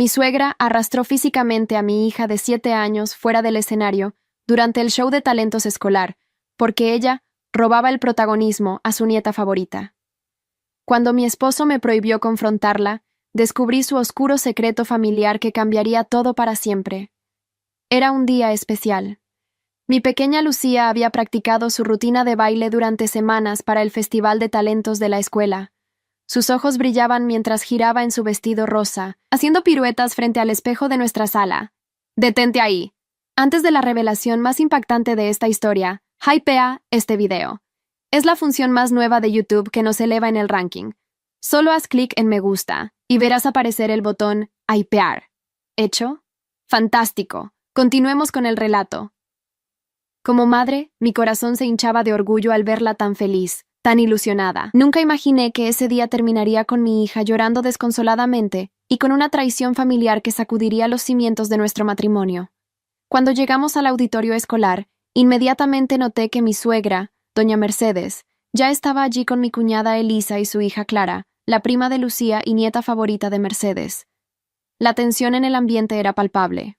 Mi suegra arrastró físicamente a mi hija de 7 años fuera del escenario durante el show de talentos escolar, porque ella robaba el protagonismo a su nieta favorita. Cuando mi esposo me prohibió confrontarla, descubrí su oscuro secreto familiar que cambiaría todo para siempre. Era un día especial. Mi pequeña Lucía había practicado su rutina de baile durante semanas para el Festival de Talentos de la escuela. Sus ojos brillaban mientras giraba en su vestido rosa, haciendo piruetas frente al espejo de nuestra sala. ¡Detente ahí! Antes de la revelación más impactante de esta historia, hypea este video. Es la función más nueva de YouTube que nos eleva en el ranking. Solo haz clic en me gusta y verás aparecer el botón hypear. ¿Hecho? ¡Fantástico! Continuemos con el relato. Como madre, mi corazón se hinchaba de orgullo al verla tan feliz, tan ilusionada. Nunca imaginé que ese día terminaría con mi hija llorando desconsoladamente y con una traición familiar que sacudiría los cimientos de nuestro matrimonio. Cuando llegamos al auditorio escolar, inmediatamente noté que mi suegra, doña Mercedes, ya estaba allí con mi cuñada Elisa y su hija Clara, la prima de Lucía y nieta favorita de Mercedes. La tensión en el ambiente era palpable.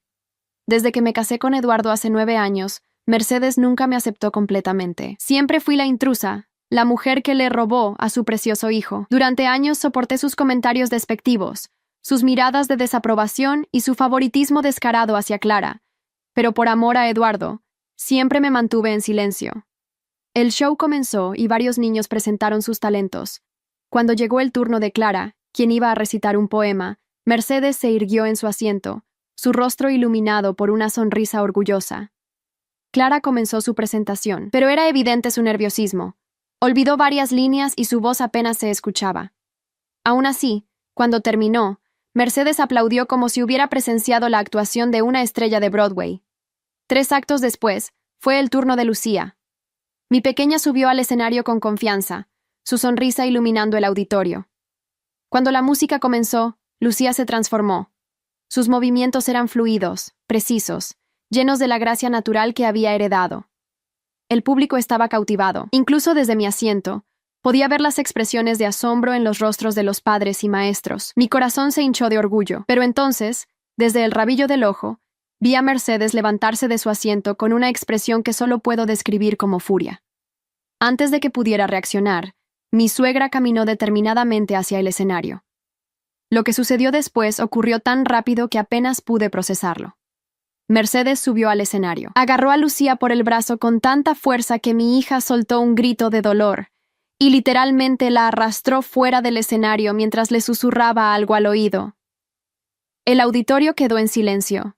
Desde que me casé con Eduardo hace 9 años, Mercedes nunca me aceptó completamente. Siempre fui la intrusa, la mujer que le robó a su precioso hijo. Durante años soporté sus comentarios despectivos, sus miradas de desaprobación y su favoritismo descarado hacia Clara. Pero por amor a Eduardo, siempre me mantuve en silencio. El show comenzó y varios niños presentaron sus talentos. Cuando llegó el turno de Clara, quien iba a recitar un poema, Mercedes se irguió en su asiento, su rostro iluminado por una sonrisa orgullosa. Clara comenzó su presentación, pero era evidente su nerviosismo. Olvidó varias líneas y su voz apenas se escuchaba. Aún así, cuando terminó, Mercedes aplaudió como si hubiera presenciado la actuación de una estrella de Broadway. 3 actos después, fue el turno de Lucía. Mi pequeña subió al escenario con confianza, su sonrisa iluminando el auditorio. Cuando la música comenzó, Lucía se transformó. Sus movimientos eran fluidos, precisos, llenos de la gracia natural que había heredado. El público estaba cautivado. Incluso desde mi asiento, podía ver las expresiones de asombro en los rostros de los padres y maestros. Mi corazón se hinchó de orgullo, pero entonces, desde el rabillo del ojo, vi a Mercedes levantarse de su asiento con una expresión que solo puedo describir como furia. Antes de que pudiera reaccionar, mi suegra caminó determinadamente hacia el escenario. Lo que sucedió después ocurrió tan rápido que apenas pude procesarlo. Mercedes subió al escenario. Agarró a Lucía por el brazo con tanta fuerza que mi hija soltó un grito de dolor y literalmente la arrastró fuera del escenario mientras le susurraba algo al oído. El auditorio quedó en silencio.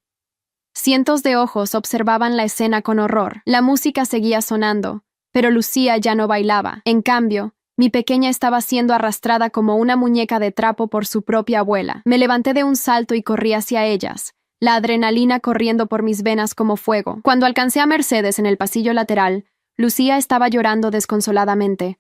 Cientos de ojos observaban la escena con horror. La música seguía sonando, pero Lucía ya no bailaba. En cambio, mi pequeña estaba siendo arrastrada como una muñeca de trapo por su propia abuela. Me levanté de un salto y corrí hacia ellas, la adrenalina corriendo por mis venas como fuego. Cuando alcancé a Mercedes en el pasillo lateral, Lucía estaba llorando desconsoladamente.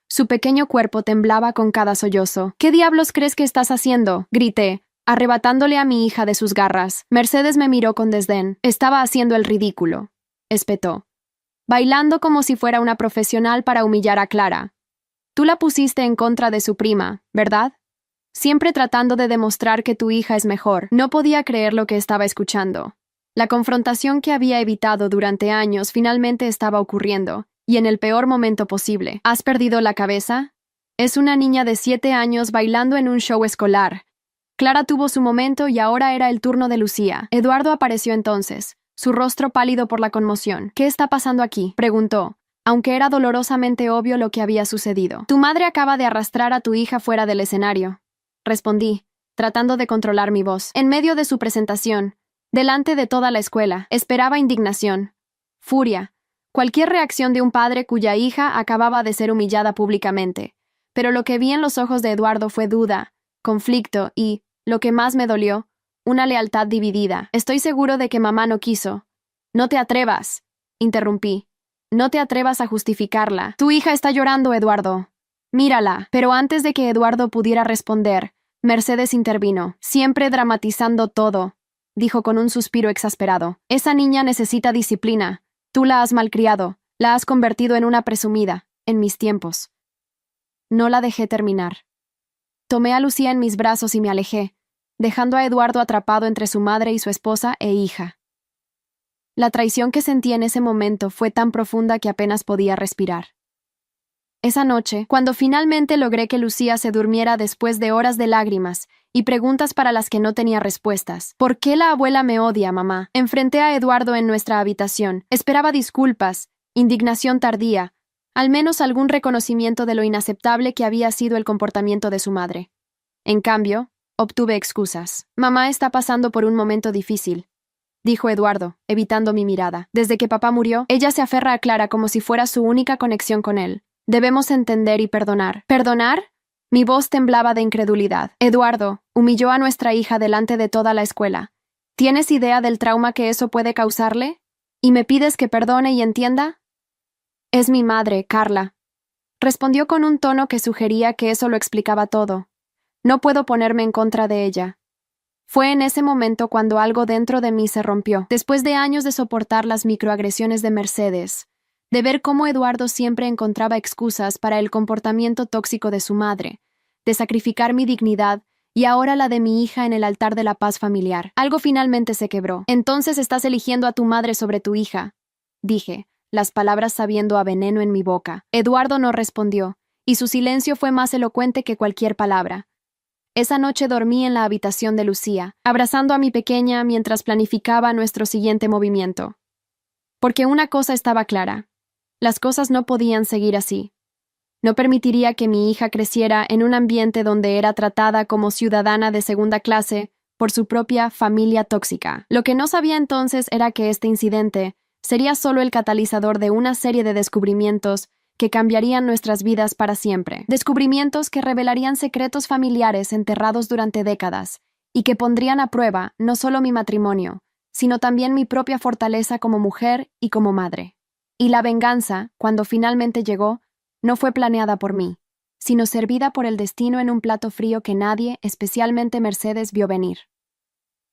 Su pequeño cuerpo temblaba con cada sollozo. ¿Qué diablos crees que estás haciendo?, grité, arrebatándole a mi hija de sus garras. Mercedes me miró con desdén. Estaba haciendo el ridículo, espetó. Bailando como si fuera una profesional para humillar a Clara. Tú la pusiste en contra de su prima, ¿verdad? Siempre tratando de demostrar que tu hija es mejor. No podía creer lo que estaba escuchando. La confrontación que había evitado durante años finalmente estaba ocurriendo, y en el peor momento posible. ¿Has perdido la cabeza? Es una niña de 7 años bailando en un show escolar. Clara tuvo su momento y ahora era el turno de Lucía. Eduardo apareció entonces, su rostro pálido por la conmoción. ¿Qué está pasando aquí?, preguntó, aunque era dolorosamente obvio lo que había sucedido. Tu madre acaba de arrastrar a tu hija fuera del escenario, respondí, tratando de controlar mi voz. En medio de su presentación, delante de toda la escuela, esperaba indignación, furia, cualquier reacción de un padre cuya hija acababa de ser humillada públicamente. Pero lo que vi en los ojos de Eduardo fue duda, conflicto y, lo que más me dolió, una lealtad dividida. Estoy seguro de que mamá no quiso. No te atrevas, interrumpí. No te atrevas a justificarla. Tu hija está llorando, Eduardo. Mírala. Pero antes de que Eduardo pudiera responder, Mercedes intervino. Siempre dramatizando todo, dijo con un suspiro exasperado. Esa niña necesita disciplina. Tú la has malcriado. La has convertido en una presumida, en mis tiempos. No la dejé terminar. Tomé a Lucía en mis brazos y me alejé, dejando a Eduardo atrapado entre su madre y su esposa e hija. La traición que sentí en ese momento fue tan profunda que apenas podía respirar. Esa noche, cuando finalmente logré que Lucía se durmiera después de horas de lágrimas y preguntas para las que no tenía respuestas. ¿Por qué la abuela me odia, mamá? Enfrenté a Eduardo en nuestra habitación. Esperaba disculpas, indignación tardía, al menos algún reconocimiento de lo inaceptable que había sido el comportamiento de su madre. En cambio, obtuve excusas. Mamá está pasando por un momento difícil, dijo Eduardo, evitando mi mirada. Desde que papá murió, ella se aferra a Clara como si fuera su única conexión con él. Debemos entender y perdonar. ¿Perdonar? Mi voz temblaba de incredulidad. Eduardo humilló a nuestra hija delante de toda la escuela. ¿Tienes idea del trauma que eso puede causarle? ¿Y me pides que perdone y entienda? Es mi madre, Carla. Respondió con un tono que sugería que eso lo explicaba todo. No puedo ponerme en contra de ella. Fue en ese momento cuando algo dentro de mí se rompió. Después de años de soportar las microagresiones de Mercedes, de ver cómo Eduardo siempre encontraba excusas para el comportamiento tóxico de su madre, de sacrificar mi dignidad y ahora la de mi hija en el altar de la paz familiar. Algo finalmente se quebró. Entonces estás eligiendo a tu madre sobre tu hija, dije, las palabras sabiendo a veneno en mi boca. Eduardo no respondió, y su silencio fue más elocuente que cualquier palabra. Esa noche dormí en la habitación de Lucía, abrazando a mi pequeña mientras planificaba nuestro siguiente movimiento. Porque una cosa estaba clara. Las cosas no podían seguir así. No permitiría que mi hija creciera en un ambiente donde era tratada como ciudadana de segunda clase por su propia familia tóxica. Lo que no sabía entonces era que este incidente sería solo el catalizador de una serie de descubrimientos que cambiarían nuestras vidas para siempre. Descubrimientos que revelarían secretos familiares enterrados durante décadas y que pondrían a prueba no solo mi matrimonio, sino también mi propia fortaleza como mujer y como madre. Y la venganza, cuando finalmente llegó, no fue planeada por mí, sino servida por el destino en un plato frío que nadie, especialmente Mercedes, vio venir.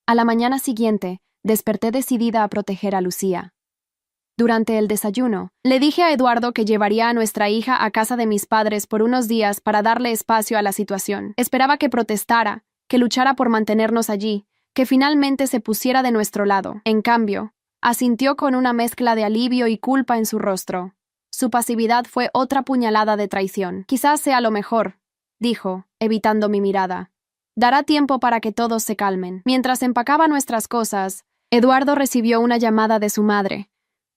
A la mañana siguiente, desperté decidida a proteger a Lucía. Durante el desayuno, le dije a Eduardo que llevaría a nuestra hija a casa de mis padres por unos días para darle espacio a la situación. Esperaba que protestara, que luchara por mantenernos allí, que finalmente se pusiera de nuestro lado. En cambio, asintió con una mezcla de alivio y culpa en su rostro. Su pasividad fue otra puñalada de traición. Quizás sea lo mejor, dijo, evitando mi mirada. Dará tiempo para que todos se calmen. Mientras empacaba nuestras cosas, Eduardo recibió una llamada de su madre.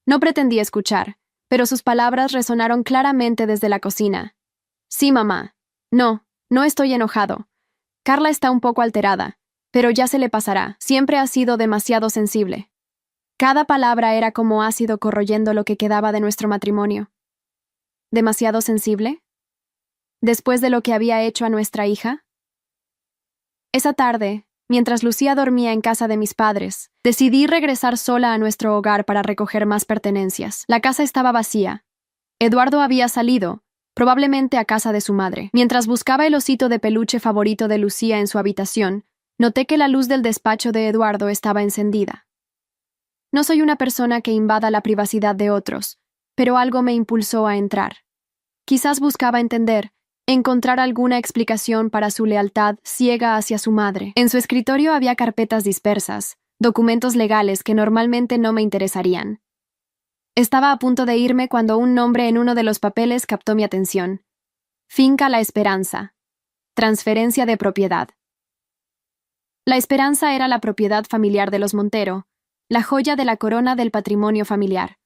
No pretendí escuchar, pero sus palabras resonaron claramente desde la cocina. Sí, mamá. No estoy enojado. Carla está un poco alterada, pero ya se le pasará. Siempre ha sido demasiado sensible. Cada palabra era como ácido corroyendo lo que quedaba de nuestro matrimonio. ¿Demasiado sensible? ¿Después de lo que había hecho a nuestra hija? Esa tarde, mientras Lucía dormía en casa de mis padres, decidí regresar sola a nuestro hogar para recoger más pertenencias. La casa estaba vacía. Eduardo había salido, probablemente a casa de su madre. Mientras buscaba el osito de peluche favorito de Lucía en su habitación, noté que la luz del despacho de Eduardo estaba encendida. No soy una persona que invada la privacidad de otros, pero algo me impulsó a entrar. Quizás buscaba encontrar alguna explicación para su lealtad ciega hacia su madre. En su escritorio había carpetas dispersas, documentos legales que normalmente no me interesarían. Estaba a punto de irme cuando un nombre en uno de los papeles captó mi atención. Finca La Esperanza. Transferencia de propiedad. La Esperanza era la propiedad familiar de los Montero, la joya de la corona del patrimonio familiar.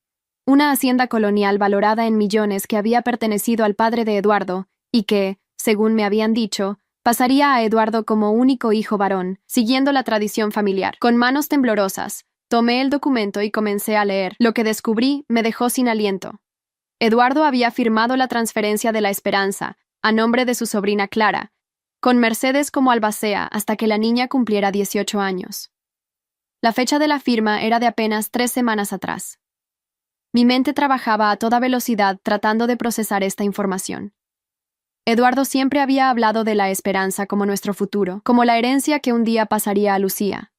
Una hacienda colonial valorada en millones que había pertenecido al padre de Eduardo y que, según me habían dicho, pasaría a Eduardo como único hijo varón, siguiendo la tradición familiar. Con manos temblorosas, tomé el documento y comencé a leer. Lo que descubrí me dejó sin aliento. Eduardo había firmado la transferencia de La Esperanza, a nombre de su sobrina Clara, con Mercedes como albacea hasta que la niña cumpliera 18 años. La fecha de la firma era de apenas 3 semanas atrás. Mi mente trabajaba a toda velocidad tratando de procesar esta información. Eduardo siempre había hablado de La Esperanza como nuestro futuro, como la herencia que un día pasaría a Lucía.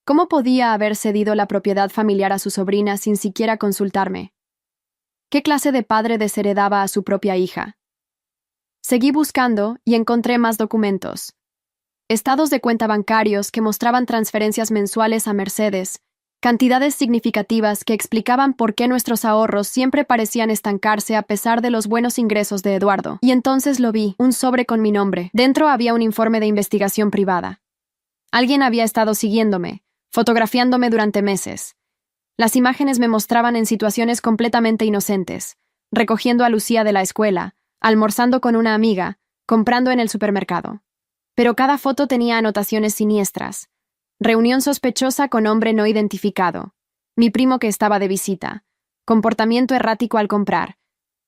¿Cómo podía haber cedido la propiedad familiar a su sobrina sin siquiera consultarme? ¿Qué clase de padre desheredaba a su propia hija? Seguí buscando y encontré más documentos. estados de cuenta bancarios que mostraban transferencias mensuales a Mercedes, cantidades significativas que explicaban por qué nuestros ahorros siempre parecían estancarse a pesar de los buenos ingresos de Eduardo. Y entonces lo vi, un sobre con mi nombre. Dentro había un informe de investigación privada. Alguien había estado siguiéndome, fotografiándome durante meses. Las imágenes me mostraban en situaciones completamente inocentes, recogiendo a Lucía de la escuela, almorzando con una amiga, comprando en el supermercado. Pero cada foto tenía anotaciones siniestras. Reunión sospechosa con hombre no identificado. Mi primo que estaba de visita. Comportamiento errático al comprar.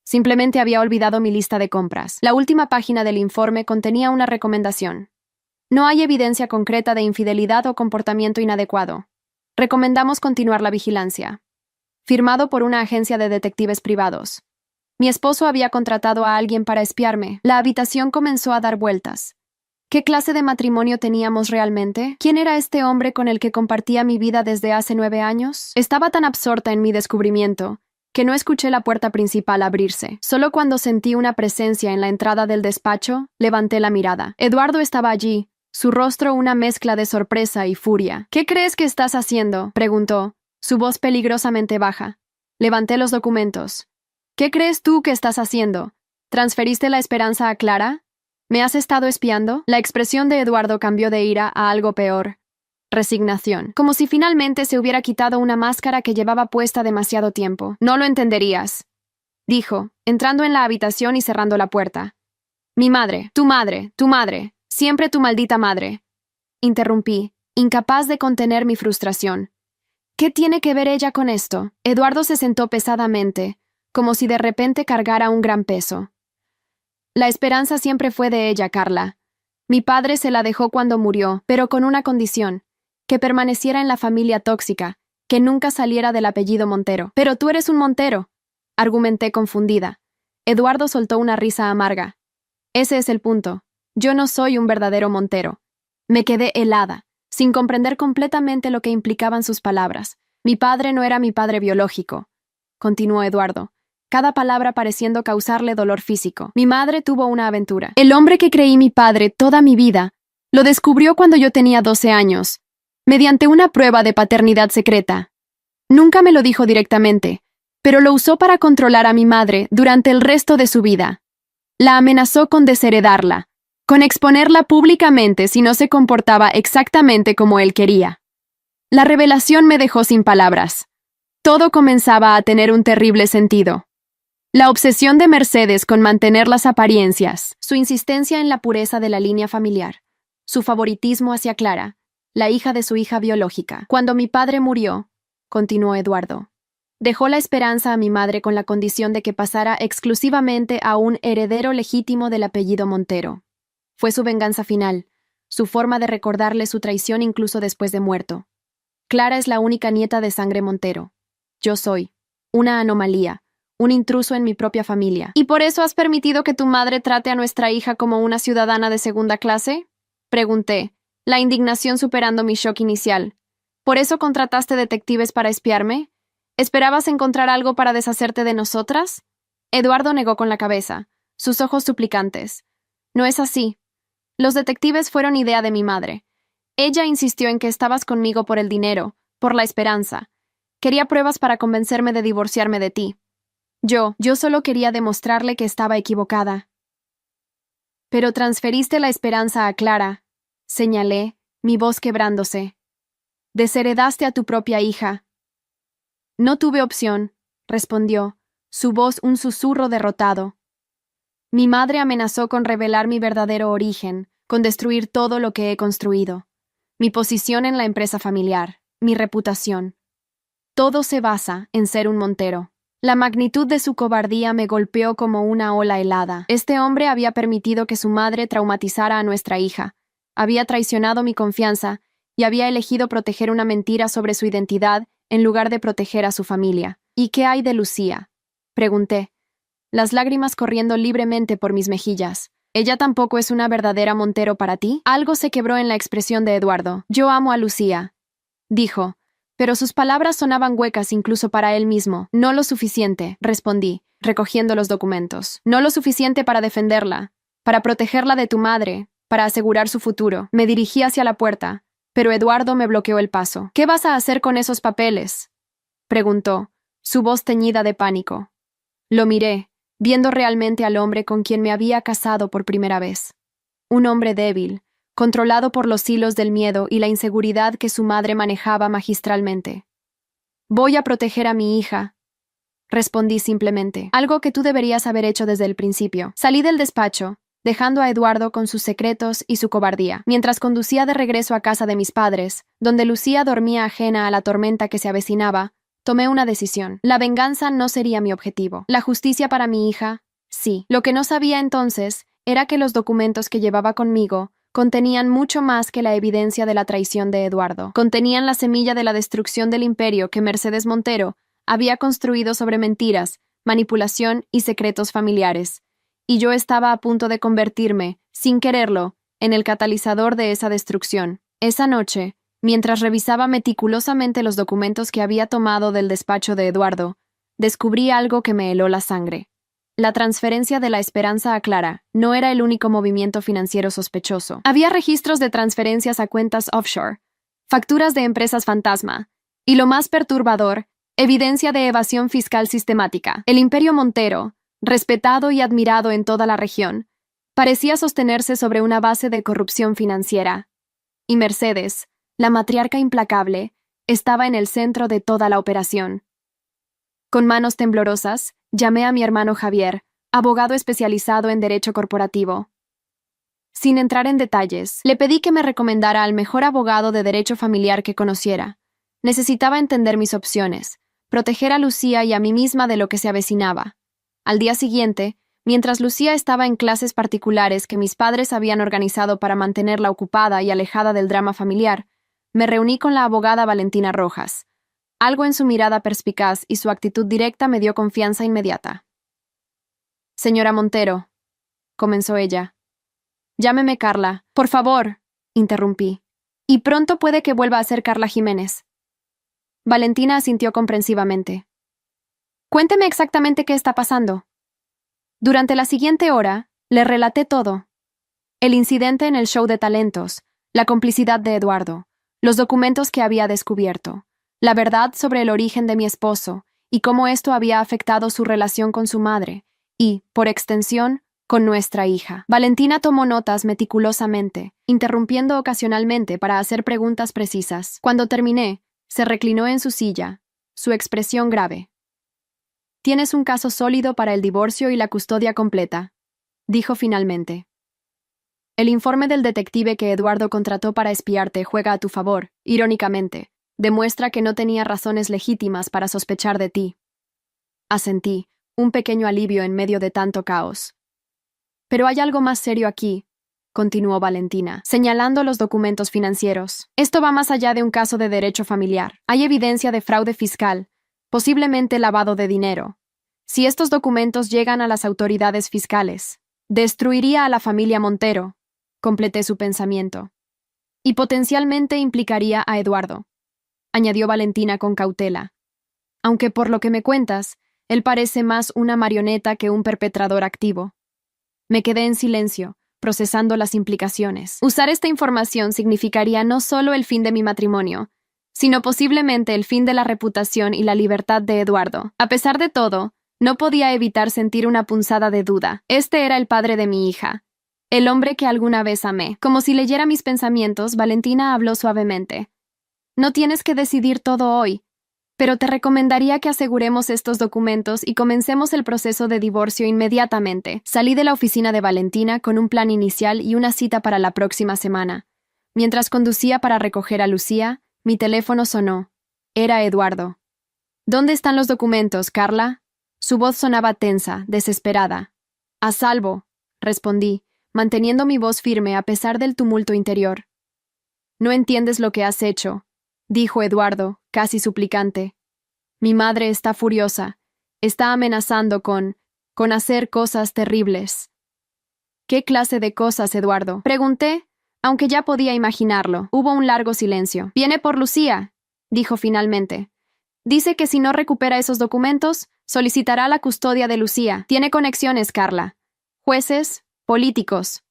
Simplemente había olvidado mi lista de compras. La última página del informe contenía una recomendación. No hay evidencia concreta de infidelidad o comportamiento inadecuado. Recomendamos continuar la vigilancia. Firmado por una agencia de detectives privados. Mi esposo había contratado a alguien para espiarme. La habitación comenzó a dar vueltas. ¿Qué clase de matrimonio teníamos realmente? ¿Quién era este hombre con el que compartía mi vida desde hace 9 años? Estaba tan absorta en mi descubrimiento que no escuché la puerta principal abrirse. Solo cuando sentí una presencia en la entrada del despacho, levanté la mirada. Eduardo estaba allí, su rostro una mezcla de sorpresa y furia. ¿Qué crees que estás haciendo?, preguntó, su voz peligrosamente baja. Levanté los documentos. ¿Qué crees tú que estás haciendo? ¿Transferiste la esperanza a Clara? ¿Me has estado espiando? La expresión de Eduardo cambió de ira a algo peor. Resignación. Como si finalmente se hubiera quitado una máscara que llevaba puesta demasiado tiempo. No lo entenderías, dijo, entrando en la habitación y cerrando la puerta. Mi madre, siempre tu maldita madre. Interrumpí, incapaz de contener mi frustración. ¿Qué tiene que ver ella con esto? Eduardo se sentó pesadamente, como si de repente cargara un gran peso. La esperanza siempre fue de ella, Carla. Mi padre se la dejó cuando murió, pero con una condición, que permaneciera en la familia tóxica, que nunca saliera del apellido Montero. Pero tú eres un Montero, argumenté confundida. Eduardo soltó una risa amarga. Ese es el punto. Yo no soy un verdadero Montero. Me quedé helada, sin comprender completamente lo que implicaban sus palabras. Mi padre no era mi padre biológico, continuó Eduardo, cada palabra pareciendo causarle dolor físico. Mi madre tuvo una aventura. El hombre que creí mi padre toda mi vida lo descubrió cuando yo tenía 12 años, mediante una prueba de paternidad secreta. Nunca me lo dijo directamente, pero lo usó para controlar a mi madre durante el resto de su vida. La amenazó con desheredarla, con exponerla públicamente si no se comportaba exactamente como él quería. La revelación me dejó sin palabras. Todo comenzaba a tener un terrible sentido. La obsesión de Mercedes con mantener las apariencias, su insistencia en la pureza de la línea familiar, su favoritismo hacia Clara, la hija de su hija biológica. Cuando mi padre murió, continuó Eduardo, dejó la esperanza a mi madre con la condición de que pasara exclusivamente a un heredero legítimo del apellido Montero. Fue su venganza final, su forma de recordarle su traición incluso después de muerto. Clara es la única nieta de sangre Montero. Yo soy una anomalía, un intruso en mi propia familia. ¿Y por eso has permitido que tu madre trate a nuestra hija como una ciudadana de segunda clase?, pregunté, la indignación superando mi shock inicial. ¿Por eso contrataste detectives para espiarme? ¿Esperabas encontrar algo para deshacerte de nosotras? Eduardo negó con la cabeza, sus ojos suplicantes. No es así. Los detectives fueron idea de mi madre. Ella insistió en que estabas conmigo por el dinero, por la esperanza. Quería pruebas para convencerme de divorciarme de ti. Yo solo quería demostrarle que estaba equivocada. Pero transferiste la esperanza a Clara, señalé, mi voz quebrándose. Desheredaste a tu propia hija. No tuve opción, respondió, su voz un susurro derrotado. Mi madre amenazó con revelar mi verdadero origen, con destruir todo lo que he construido. Mi posición en la empresa familiar, mi reputación. Todo se basa en ser un Montero. La magnitud de su cobardía me golpeó como una ola helada. Este hombre había permitido que su madre traumatizara a nuestra hija, había traicionado mi confianza y había elegido proteger una mentira sobre su identidad en lugar de proteger a su familia. ¿Y qué hay de Lucía?, pregunté, las lágrimas corriendo libremente por mis mejillas. ¿Ella tampoco es una verdadera Montero para ti? Algo se quebró en la expresión de Eduardo. Yo amo a Lucía, dijo, pero sus palabras sonaban huecas incluso para él mismo. No lo suficiente, respondí, recogiendo los documentos. No lo suficiente para defenderla, para protegerla de tu madre, para asegurar su futuro. Me dirigí hacia la puerta, pero Eduardo me bloqueó el paso. ¿Qué vas a hacer con esos papeles?, preguntó, su voz teñida de pánico. Lo miré, viendo realmente al hombre con quien me había casado por primera vez. Un hombre débil, controlado por los hilos del miedo y la inseguridad que su madre manejaba magistralmente. Voy a proteger a mi hija, respondí simplemente, algo que tú deberías haber hecho desde el principio. Salí del despacho, dejando a Eduardo con sus secretos y su cobardía. Mientras conducía de regreso a casa de mis padres, donde Lucía dormía ajena a la tormenta que se avecinaba, tomé una decisión. La venganza no sería mi objetivo. La justicia para mi hija, sí. Lo que no sabía entonces era que los documentos que llevaba conmigo contenían mucho más que la evidencia de la traición de Eduardo. Contenían la semilla de la destrucción del imperio que Mercedes Montero había construido sobre mentiras, manipulación y secretos familiares. Y yo estaba a punto de convertirme, sin quererlo, en el catalizador de esa destrucción. Esa noche, mientras revisaba meticulosamente los documentos que había tomado del despacho de Eduardo, descubrí algo que me heló la sangre. La transferencia de la Esperanza a Clara no era el único movimiento financiero sospechoso. Había registros de transferencias a cuentas offshore, facturas de empresas fantasma, y lo más perturbador, evidencia de evasión fiscal sistemática. El Imperio Montero, respetado y admirado en toda la región, parecía sostenerse sobre una base de corrupción financiera. Y Mercedes, la matriarca implacable, estaba en el centro de toda la operación. Con manos temblorosas, llamé a mi hermano Javier, abogado especializado en derecho corporativo. Sin entrar en detalles, le pedí que me recomendara al mejor abogado de derecho familiar que conociera. Necesitaba entender mis opciones, proteger a Lucía y a mí misma de lo que se avecinaba. Al día siguiente, mientras Lucía estaba en clases particulares que mis padres habían organizado para mantenerla ocupada y alejada del drama familiar, me reuní con la abogada Valentina Rojas. Algo en su mirada perspicaz y su actitud directa me dio confianza inmediata. Señora Montero, comenzó ella. Llámeme Carla, por favor, interrumpí. Y pronto puede que vuelva a ser Carla Jiménez. Valentina asintió comprensivamente. Cuénteme exactamente qué está pasando. Durante la siguiente hora, le relaté todo. El incidente en el show de talentos, la complicidad de Eduardo, los documentos que había descubierto, la verdad sobre el origen de mi esposo y cómo esto había afectado su relación con su madre y, por extensión, con nuestra hija. Valentina tomó notas meticulosamente, interrumpiendo ocasionalmente para hacer preguntas precisas. Cuando terminé, se reclinó en su silla, su expresión grave. Tienes un caso sólido para el divorcio y la custodia completa, dijo finalmente. El informe del detective que Eduardo contrató para espiarte juega a tu favor, irónicamente. Demuestra que no tenía razones legítimas para sospechar de ti. Asentí, un pequeño alivio en medio de tanto caos. Pero hay algo más serio aquí, continuó Valentina, señalando los documentos financieros. Esto va más allá de un caso de derecho familiar. Hay evidencia de fraude fiscal, posiblemente lavado de dinero. Si estos documentos llegan a las autoridades fiscales, destruiría a la familia Montero, completé su pensamiento, y potencialmente implicaría a Eduardo, añadió Valentina con cautela. Aunque por lo que me cuentas, él parece más una marioneta que un perpetrador activo. Me quedé en silencio, procesando las implicaciones. Usar esta información significaría no solo el fin de mi matrimonio, sino posiblemente el fin de la reputación y la libertad de Eduardo. A pesar de todo, no podía evitar sentir una punzada de duda. Este era el padre de mi hija, el hombre que alguna vez amé. Como si leyera mis pensamientos, Valentina habló suavemente. No tienes que decidir todo hoy, pero te recomendaría que aseguremos estos documentos y comencemos el proceso de divorcio inmediatamente. Salí de la oficina de Valentina con un plan inicial y una cita para la próxima semana. Mientras conducía para recoger a Lucía, mi teléfono sonó. Era Eduardo. ¿Dónde están los documentos, Carla? Su voz sonaba tensa, desesperada. A salvo, respondí, manteniendo mi voz firme a pesar del tumulto interior. No entiendes lo que has hecho, dijo Eduardo, casi suplicante. Mi madre está furiosa. Está amenazando con hacer cosas terribles. ¿Qué clase de cosas, Eduardo?, pregunté, aunque ya podía imaginarlo. Hubo un largo silencio. Viene por Lucía, dijo finalmente. Dice que si no recupera esos documentos, solicitará la custodia de Lucía. Tiene conexiones, Carla. Jueces, políticos.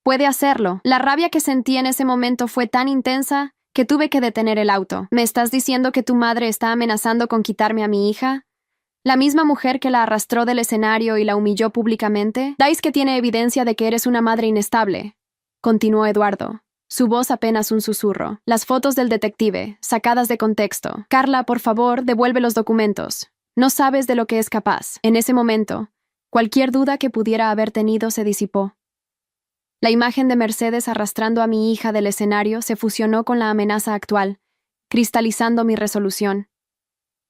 Puede hacerlo. La rabia que sentí en ese momento fue tan intensa que tuve que detener el auto. ¿Me estás diciendo que tu madre está amenazando con quitarme a mi hija? ¿La misma mujer que la arrastró del escenario y la humilló públicamente? Dais que tiene evidencia de que eres una madre inestable, continuó Eduardo. Su voz apenas un susurro. Las fotos del detective, sacadas de contexto. Carla, por favor, devuelve los documentos. No sabes de lo que es capaz. En ese momento, cualquier duda que pudiera haber tenido se disipó. La imagen de Mercedes arrastrando a mi hija del escenario se fusionó con la amenaza actual, cristalizando mi resolución.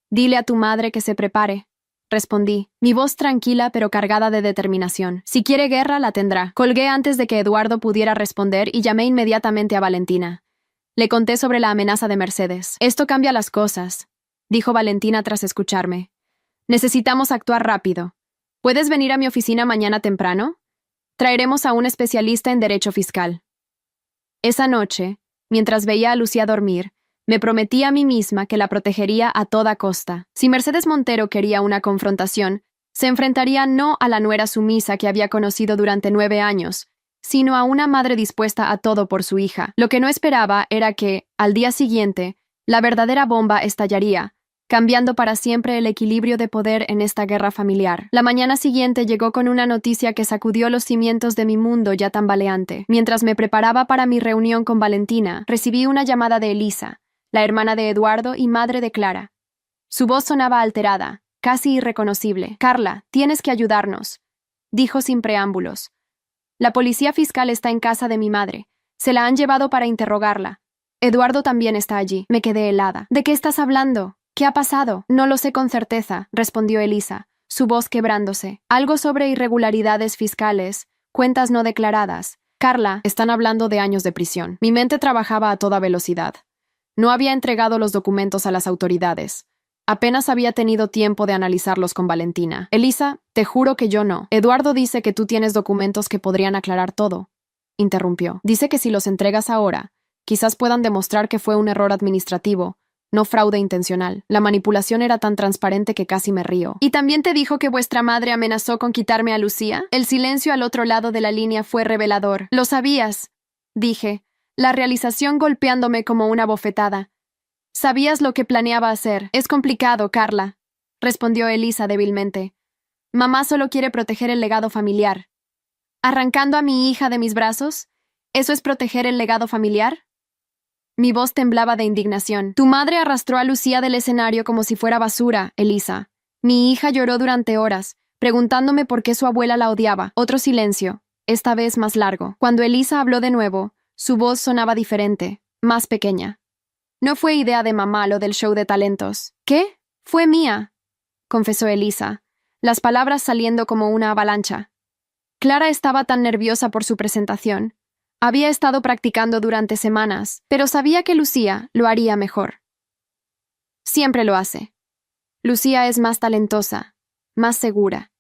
Dile a tu madre que se prepare, respondí, mi voz tranquila pero cargada de determinación. Si quiere guerra, la tendrá. Colgué antes de que Eduardo pudiera responder y llamé inmediatamente a Valentina. Le conté sobre la amenaza de Mercedes. Esto cambia las cosas, dijo Valentina tras escucharme. Necesitamos actuar rápido. ¿Puedes venir a mi oficina mañana temprano? Traeremos a un especialista en derecho fiscal. Esa noche, mientras veía a Lucía dormir, me prometí a mí misma que la protegería a toda costa. Si Mercedes Montero quería una confrontación, se enfrentaría no a la nuera sumisa que había conocido durante 9 años, sino a una madre dispuesta a todo por su hija. Lo que no esperaba era que, al día siguiente, la verdadera bomba estallaría, cambiando para siempre el equilibrio de poder en esta guerra familiar. La mañana siguiente llegó con una noticia que sacudió los cimientos de mi mundo ya tambaleante. Mientras me preparaba para mi reunión con Valentina, recibí una llamada de Elisa, la hermana de Eduardo y madre de Clara. Su voz sonaba alterada, casi irreconocible. Carla, tienes que ayudarnos, dijo sin preámbulos. La policía fiscal está en casa de mi madre. Se la han llevado para interrogarla. Eduardo también está allí. Me quedé helada. ¿De qué estás hablando? ¿Qué ha pasado? No lo sé con certeza, respondió Elisa, su voz quebrándose. Algo sobre irregularidades fiscales, cuentas no declaradas. Carla, están hablando de años de prisión. Mi mente trabajaba a toda velocidad. No había entregado los documentos a las autoridades. Apenas había tenido tiempo de analizarlos con Valentina. Elisa, te juro que yo no. Eduardo dice que tú tienes documentos que podrían aclarar todo, interrumpió. Dice que si los entregas ahora, quizás puedan demostrar que fue un error administrativo, no fraude intencional. La manipulación era tan transparente que casi me río. ¿Y también te dijo que vuestra madre amenazó con quitarme a Lucía? El silencio al otro lado de la línea fue revelador. Lo sabías, dije, la realización golpeándome como una bofetada. Sabías lo que planeaba hacer. Es complicado, Carla, respondió Elisa débilmente. Mamá solo quiere proteger el legado familiar. ¿Arrancando a mi hija de mis brazos? ¿Eso es proteger el legado familiar? Mi voz temblaba de indignación. Tu madre arrastró a Lucía del escenario como si fuera basura, Elisa. Mi hija lloró durante horas, preguntándome por qué su abuela la odiaba. Otro silencio, esta vez más largo. Cuando Elisa habló de nuevo, su voz sonaba diferente, más pequeña. No fue idea de mamá lo del show de talentos. ¿Qué? Fue mía, confesó Elisa, las palabras saliendo como una avalancha. Clara estaba tan nerviosa por su presentación. Había estado practicando durante semanas, pero sabía que Lucía lo haría mejor. Siempre lo hace. Lucía es más talentosa, más segura.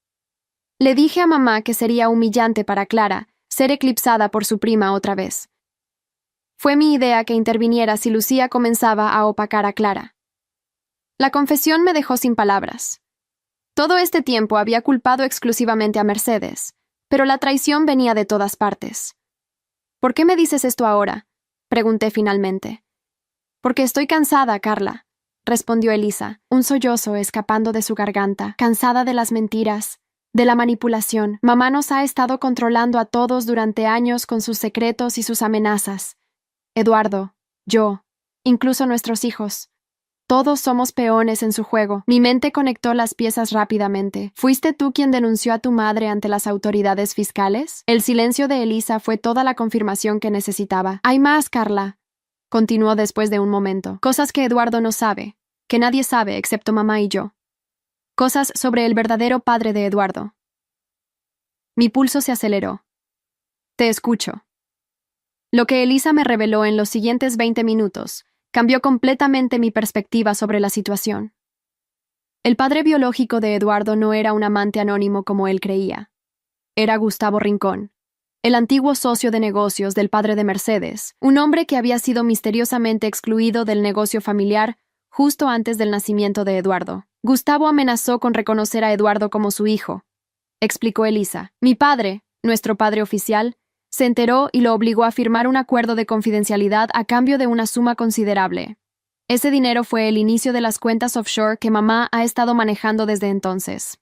Le dije a mamá que sería humillante para Clara ser eclipsada por su prima otra vez. Fue mi idea que interviniera si Lucía comenzaba a opacar a Clara. La confesión me dejó sin palabras. Todo este tiempo había culpado exclusivamente a Mercedes, pero la traición venía de todas partes. ¿Por qué me dices esto ahora?, pregunté finalmente. Porque estoy cansada, Carla, respondió Elisa, un sollozo escapando de su garganta, cansada de las mentiras, de la manipulación. Mamá nos ha estado controlando a todos durante años con sus secretos y sus amenazas. Eduardo, yo, incluso nuestros hijos. Todos somos peones en su juego. Mi mente conectó las piezas rápidamente. ¿Fuiste tú quien denunció a tu madre ante las autoridades fiscales? El silencio de Elisa fue toda la confirmación que necesitaba. Hay más, Carla, continuó después de un momento. Cosas que Eduardo no sabe, que nadie sabe excepto mamá y yo. Cosas sobre el verdadero padre de Eduardo. Mi pulso se aceleró. Te escucho. Lo que Elisa me reveló en los siguientes 20 minutos cambió completamente mi perspectiva sobre la situación. El padre biológico de Eduardo no era un amante anónimo como él creía. Era Gustavo Rincón, el antiguo socio de negocios del padre de Mercedes, un hombre que había sido misteriosamente excluido del negocio familiar justo antes del nacimiento de Eduardo. Gustavo amenazó con reconocer a Eduardo como su hijo, explicó Elisa. Mi padre, nuestro padre oficial, Se enteró y lo obligó a firmar un acuerdo de confidencialidad a cambio de una suma considerable. Ese dinero fue el inicio de las cuentas offshore que mamá ha estado manejando desde entonces.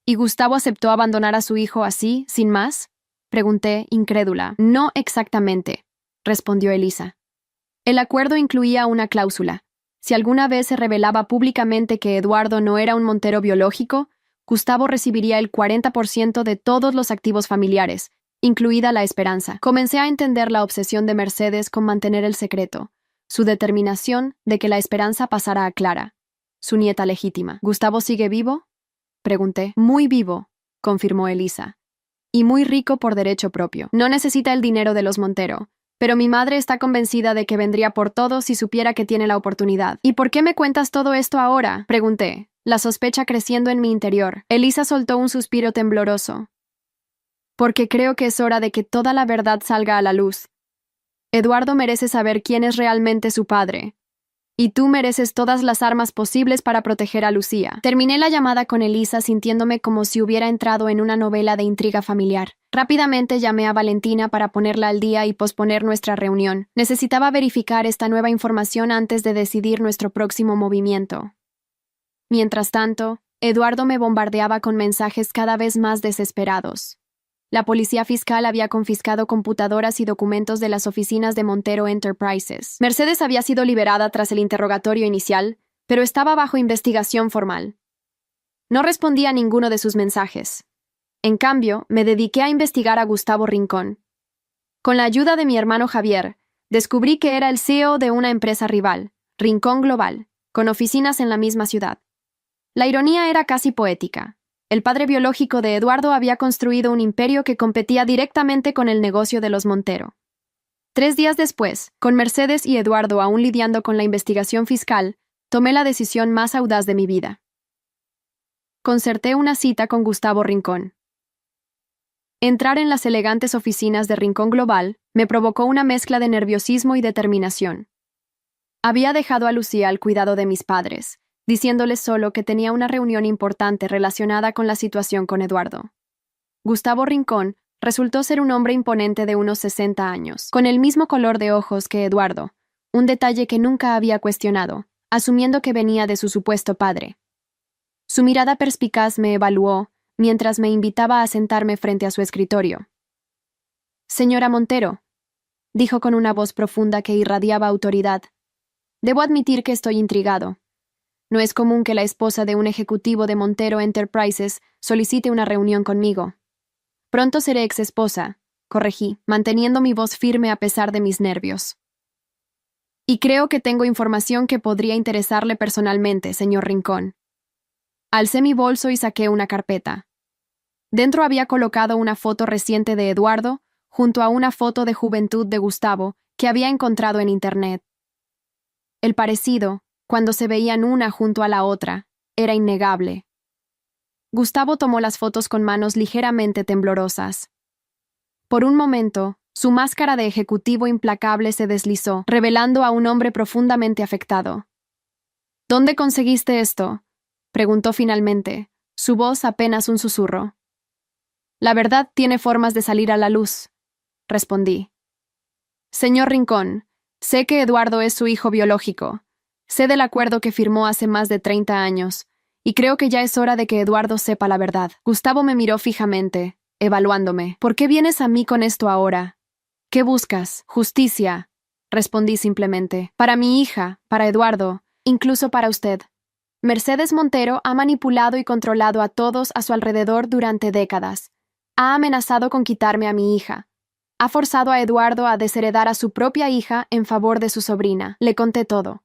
¿Y Gustavo aceptó abandonar a su hijo así, sin más? Pregunté, incrédula. No exactamente, respondió Elisa. El acuerdo incluía una cláusula. Si alguna vez se revelaba públicamente que Eduardo no era un Montero biológico, Gustavo recibiría el 40% de todos los activos familiares, incluida la esperanza. Comencé a entender la obsesión de Mercedes con mantener el secreto, su determinación de que la esperanza pasara a Clara, su nieta legítima. ¿Gustavo sigue vivo? Pregunté. Muy vivo, confirmó Elisa. Y muy rico por derecho propio. No necesita el dinero de los Montero, pero mi madre está convencida de que vendría por todo si supiera que tiene la oportunidad. ¿Y por qué me cuentas todo esto ahora? Pregunté, la sospecha creciendo en mi interior. Elisa soltó un suspiro tembloroso. Porque creo que es hora de que toda la verdad salga a la luz. Eduardo merece saber quién es realmente su padre. Y tú mereces todas las armas posibles para proteger a Lucía. Terminé la llamada con Elisa sintiéndome como si hubiera entrado en una novela de intriga familiar. Rápidamente llamé a Valentina para ponerla al día y posponer nuestra reunión. Necesitaba verificar esta nueva información antes de decidir nuestro próximo movimiento. Mientras tanto, Eduardo me bombardeaba con mensajes cada vez más desesperados. La policía fiscal había confiscado computadoras y documentos de las oficinas de Montero Enterprises. Mercedes había sido liberada tras el interrogatorio inicial, pero estaba bajo investigación formal. No respondí a ninguno de sus mensajes. En cambio, me dediqué a investigar a Gustavo Rincón. Con la ayuda de mi hermano Javier, descubrí que era el CEO de una empresa rival, Rincón Global, con oficinas en la misma ciudad. La ironía era casi poética. El padre biológico de Eduardo había construido un imperio que competía directamente con el negocio de los Montero. 3 días después, con Mercedes y Eduardo aún lidiando con la investigación fiscal, tomé la decisión más audaz de mi vida. Concerté una cita con Gustavo Rincón. Entrar en las elegantes oficinas de Rincón Global me provocó una mezcla de nerviosismo y determinación. Había dejado a Lucía al cuidado de mis padres, diciéndoles solo que tenía una reunión importante relacionada con la situación con Eduardo. Gustavo Rincón resultó ser un hombre imponente de unos 60 años, con el mismo color de ojos que Eduardo, un detalle que nunca había cuestionado, asumiendo que venía de su supuesto padre. Su mirada perspicaz me evaluó mientras me invitaba a sentarme frente a su escritorio. «Señora Montero», dijo con una voz profunda que irradiaba autoridad, «debo admitir que estoy intrigado. No es común que la esposa de un ejecutivo de Montero Enterprises solicite una reunión conmigo. Pronto seré exesposa», corregí, manteniendo mi voz firme a pesar de mis nervios. «Y creo que tengo información que podría interesarle personalmente, señor Rincón». Alcé mi bolso y saqué una carpeta. Dentro había colocado una foto reciente de Eduardo junto a una foto de juventud de Gustavo que había encontrado en Internet. El parecido, cuando se veían una junto a la otra, era innegable. Gustavo tomó las fotos con manos ligeramente temblorosas. Por un momento, su máscara de ejecutivo implacable se deslizó, revelando a un hombre profundamente afectado. «¿Dónde conseguiste esto?», preguntó finalmente, su voz apenas un susurro. «La verdad tiene formas de salir a la luz», respondí. «Señor Rincón, sé que Eduardo es su hijo biológico. Sé del acuerdo que firmó hace más de 30 años, y creo que ya es hora de que Eduardo sepa la verdad». Gustavo me miró fijamente, evaluándome. «¿Por qué vienes a mí con esto ahora? ¿Qué buscas? Justicia», respondí simplemente. «Para mi hija, para Eduardo, incluso para usted. Mercedes Montero ha manipulado y controlado a todos a su alrededor durante décadas. Ha amenazado con quitarme a mi hija. Ha forzado a Eduardo a desheredar a su propia hija en favor de su sobrina». Le conté todo.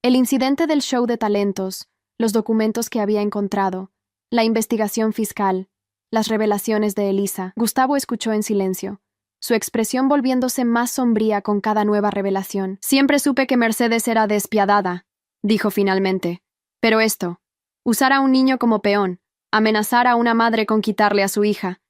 El incidente del show de talentos, los documentos que había encontrado, la investigación fiscal, las revelaciones de Elisa. Gustavo escuchó en silencio, su expresión volviéndose más sombría con cada nueva revelación. «Siempre supe que Mercedes era despiadada», dijo finalmente. «Pero esto, usar a un niño como peón, amenazar a una madre con quitarle a su hija,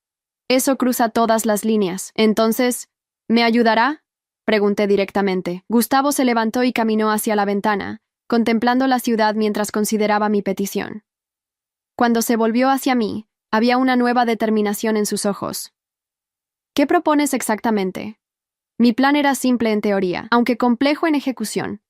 eso cruza todas las líneas. Entonces, ¿me ayudará?», pregunté directamente. Gustavo se levantó y caminó hacia la ventana, contemplando la ciudad mientras consideraba mi petición. Cuando se volvió hacia mí, había una nueva determinación en sus ojos. ¿Qué propones exactamente? Mi plan era simple en teoría, aunque complejo en ejecución.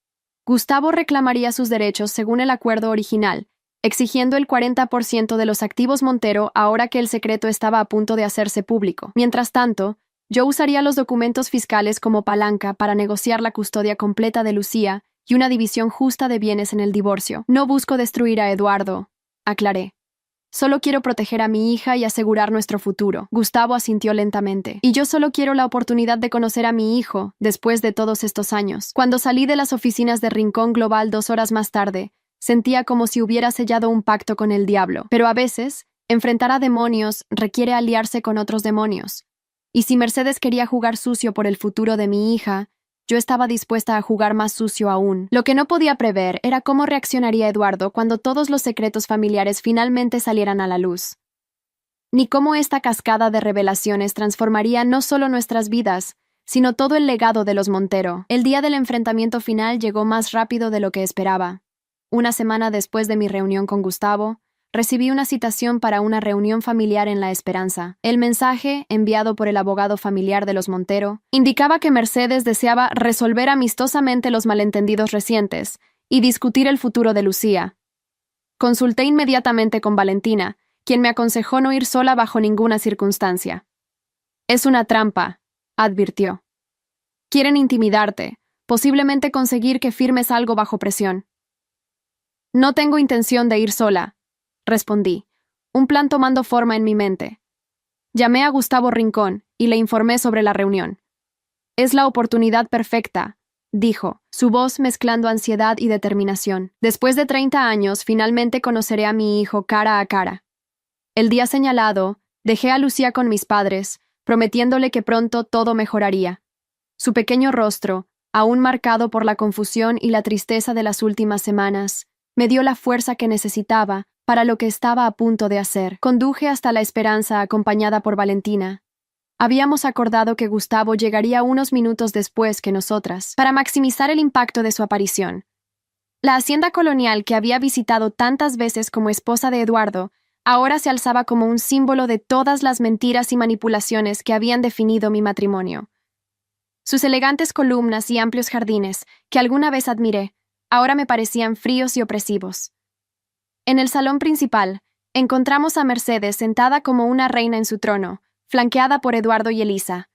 Gustavo reclamaría sus derechos según el acuerdo original, exigiendo el 40% de los activos Montero ahora que el secreto estaba a punto de hacerse público. Mientras tanto, yo usaría los documentos fiscales como palanca para negociar la custodia completa de Lucía y una división justa de bienes en el divorcio. No busco destruir a Eduardo, aclaré. Solo quiero proteger a mi hija y asegurar nuestro futuro. Gustavo asintió lentamente. Y yo solo quiero la oportunidad de conocer a mi hijo, después de todos estos años. Cuando salí de las oficinas de Rincón Global 2 horas más tarde, sentía como si hubiera sellado un pacto con el diablo. Pero a veces, enfrentar a demonios requiere aliarse con otros demonios. Y si Mercedes quería jugar sucio por el futuro de mi hija, yo estaba dispuesta a jugar más sucio aún. Lo que no podía prever era cómo reaccionaría Eduardo cuando todos los secretos familiares finalmente salieran a la luz. Ni cómo esta cascada de revelaciones transformaría no solo nuestras vidas, sino todo el legado de los Montero. El día del enfrentamiento final llegó más rápido de lo que esperaba. Una semana después de mi reunión con Gustavo, recibí una citación para una reunión familiar en La Esperanza. El mensaje, enviado por el abogado familiar de los Montero, indicaba que Mercedes deseaba resolver amistosamente los malentendidos recientes y discutir el futuro de Lucía. Consulté inmediatamente con Valentina, quien me aconsejó no ir sola bajo ninguna circunstancia. Es una trampa, advirtió. Quieren intimidarte, posiblemente conseguir que firmes algo bajo presión. No tengo intención de ir sola, respondí, un plan tomando forma en mi mente. Llamé a Gustavo Rincón y le informé sobre la reunión. Es la oportunidad perfecta, dijo, su voz mezclando ansiedad y determinación. Después de 30 años, finalmente conoceré a mi hijo cara a cara. El día señalado, dejé a Lucía con mis padres, prometiéndole que pronto todo mejoraría. Su pequeño rostro, aún marcado por la confusión y la tristeza de las últimas semanas, me dio la fuerza que necesitaba para lo que estaba a punto de hacer. Conduje hasta La Esperanza acompañada por Valentina. Habíamos acordado que Gustavo llegaría unos minutos después que nosotras, para maximizar el impacto de su aparición. La hacienda colonial que había visitado tantas veces como esposa de Eduardo, ahora se alzaba como un símbolo de todas las mentiras y manipulaciones que habían definido mi matrimonio. Sus elegantes columnas y amplios jardines, que alguna vez admiré, ahora me parecían fríos y opresivos. En el salón principal, encontramos a Mercedes sentada como una reina en su trono, flanqueada por Eduardo y Elisa.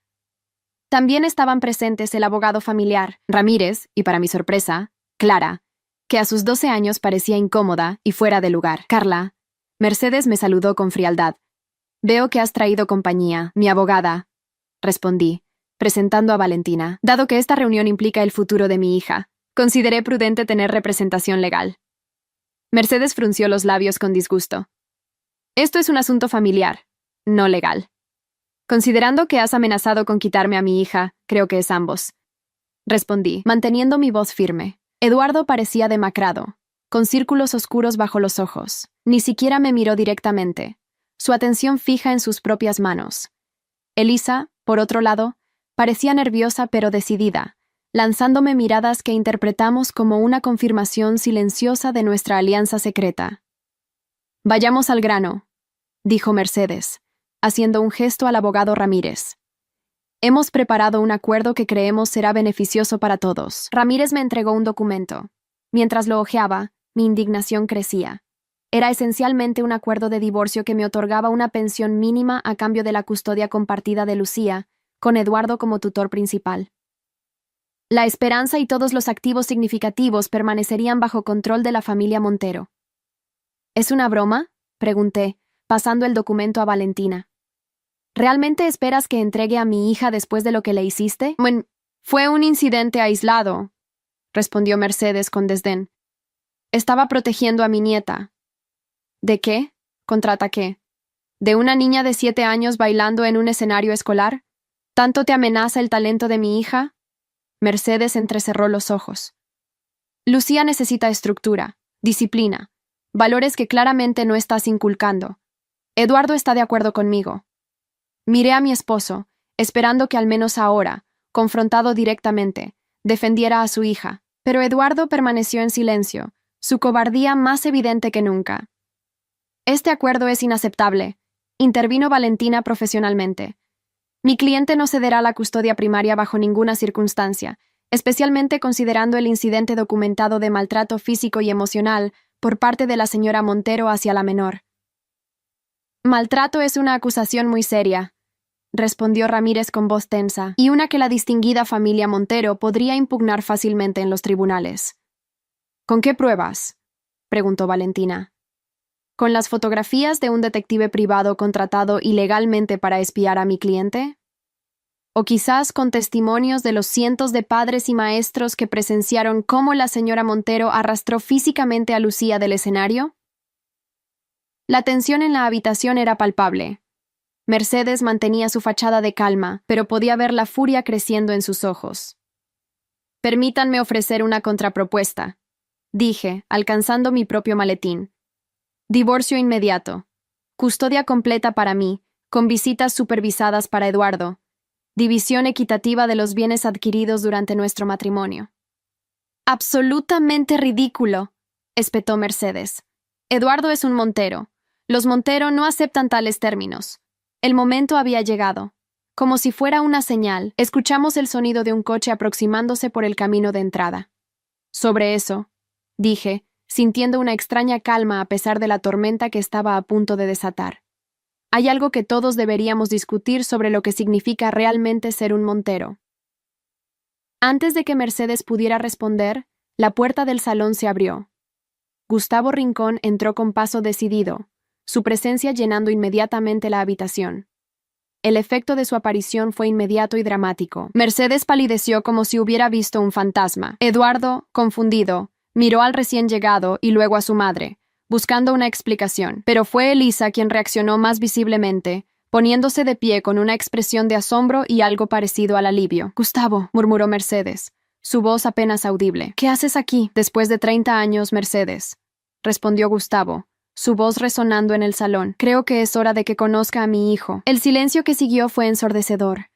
También estaban presentes el abogado familiar, Ramírez, y para mi sorpresa, Clara, que a sus 12 años parecía incómoda y fuera de lugar. Carla, Mercedes me saludó con frialdad. Veo que has traído compañía, mi abogada, respondí, presentando a Valentina. Dado que esta reunión implica el futuro de mi hija, consideré prudente tener representación legal. Mercedes frunció los labios con disgusto. Esto es un asunto familiar, no legal. Considerando que has amenazado con quitarme a mi hija, creo que es ambos. Respondí, manteniendo mi voz firme. Eduardo parecía demacrado, con círculos oscuros bajo los ojos. Ni siquiera me miró directamente, su atención fija en sus propias manos. Elisa, por otro lado, parecía nerviosa pero decidida, lanzándome miradas que interpretamos como una confirmación silenciosa de nuestra alianza secreta. Vayamos al grano, dijo Mercedes, haciendo un gesto al abogado Ramírez. Hemos preparado un acuerdo que creemos será beneficioso para todos. Ramírez me entregó un documento. Mientras lo hojeaba, mi indignación crecía. Era esencialmente un acuerdo de divorcio que me otorgaba una pensión mínima a cambio de la custodia compartida de Lucía, con Eduardo como tutor principal. La Esperanza y todos los activos significativos permanecerían bajo control de la familia Montero. ¿Es una broma?, pregunté, pasando el documento a Valentina. ¿Realmente esperas que entregue a mi hija después de lo que le hiciste? Bueno, fue un incidente aislado, respondió Mercedes con desdén. Estaba protegiendo a mi nieta. ¿De qué?, contraataqué. ¿De una niña de 7 años bailando en un escenario escolar? ¿Tanto te amenaza el talento de mi hija? Mercedes entrecerró los ojos. Lucía necesita estructura, disciplina, valores que claramente no estás inculcando. Eduardo está de acuerdo conmigo. Miré a mi esposo, esperando que al menos ahora, confrontado directamente, defendiera a su hija, pero Eduardo permaneció en silencio, su cobardía más evidente que nunca. Este acuerdo es inaceptable, intervino Valentina profesionalmente. Mi cliente no cederá la custodia primaria bajo ninguna circunstancia, especialmente considerando el incidente documentado de maltrato físico y emocional por parte de la señora Montero hacia la menor. Maltrato es una acusación muy seria, respondió Ramírez con voz tensa, y una que la distinguida familia Montero podría impugnar fácilmente en los tribunales. ¿Con qué pruebas?, preguntó Valentina. ¿Con las fotografías de un detective privado contratado ilegalmente para espiar a mi cliente? ¿O quizás con testimonios de los cientos de padres y maestros que presenciaron cómo la señora Montero arrastró físicamente a Lucía del escenario? La tensión en la habitación era palpable. Mercedes mantenía su fachada de calma, pero podía ver la furia creciendo en sus ojos. Permítanme ofrecer una contrapropuesta, dije, alcanzando mi propio maletín. Divorcio inmediato. Custodia completa para mí, con visitas supervisadas para Eduardo. División equitativa de los bienes adquiridos durante nuestro matrimonio. Absolutamente ridículo, espetó Mercedes. Eduardo es un Montero. Los Montero no aceptan tales términos. El momento había llegado. Como si fuera una señal, escuchamos el sonido de un coche aproximándose por el camino de entrada. Sobre eso, dije, sintiendo una extraña calma a pesar de la tormenta que estaba a punto de desatar. Hay algo que todos deberíamos discutir sobre lo que significa realmente ser un Montero. Antes de que Mercedes pudiera responder, la puerta del salón se abrió. Gustavo Rincón entró con paso decidido, su presencia llenando inmediatamente la habitación. El efecto de su aparición fue inmediato y dramático. Mercedes palideció como si hubiera visto un fantasma. Eduardo, confundido, miró al recién llegado y luego a su madre, buscando una explicación, pero fue Elisa quien reaccionó más visiblemente, poniéndose de pie con una expresión de asombro y algo parecido al alivio. «Gustavo», murmuró Mercedes, su voz apenas audible. «¿Qué haces aquí?» «Después de 30 años, Mercedes», respondió Gustavo, su voz resonando en el salón. «Creo que es hora de que conozca a mi hijo». El silencio que siguió fue ensordecedor.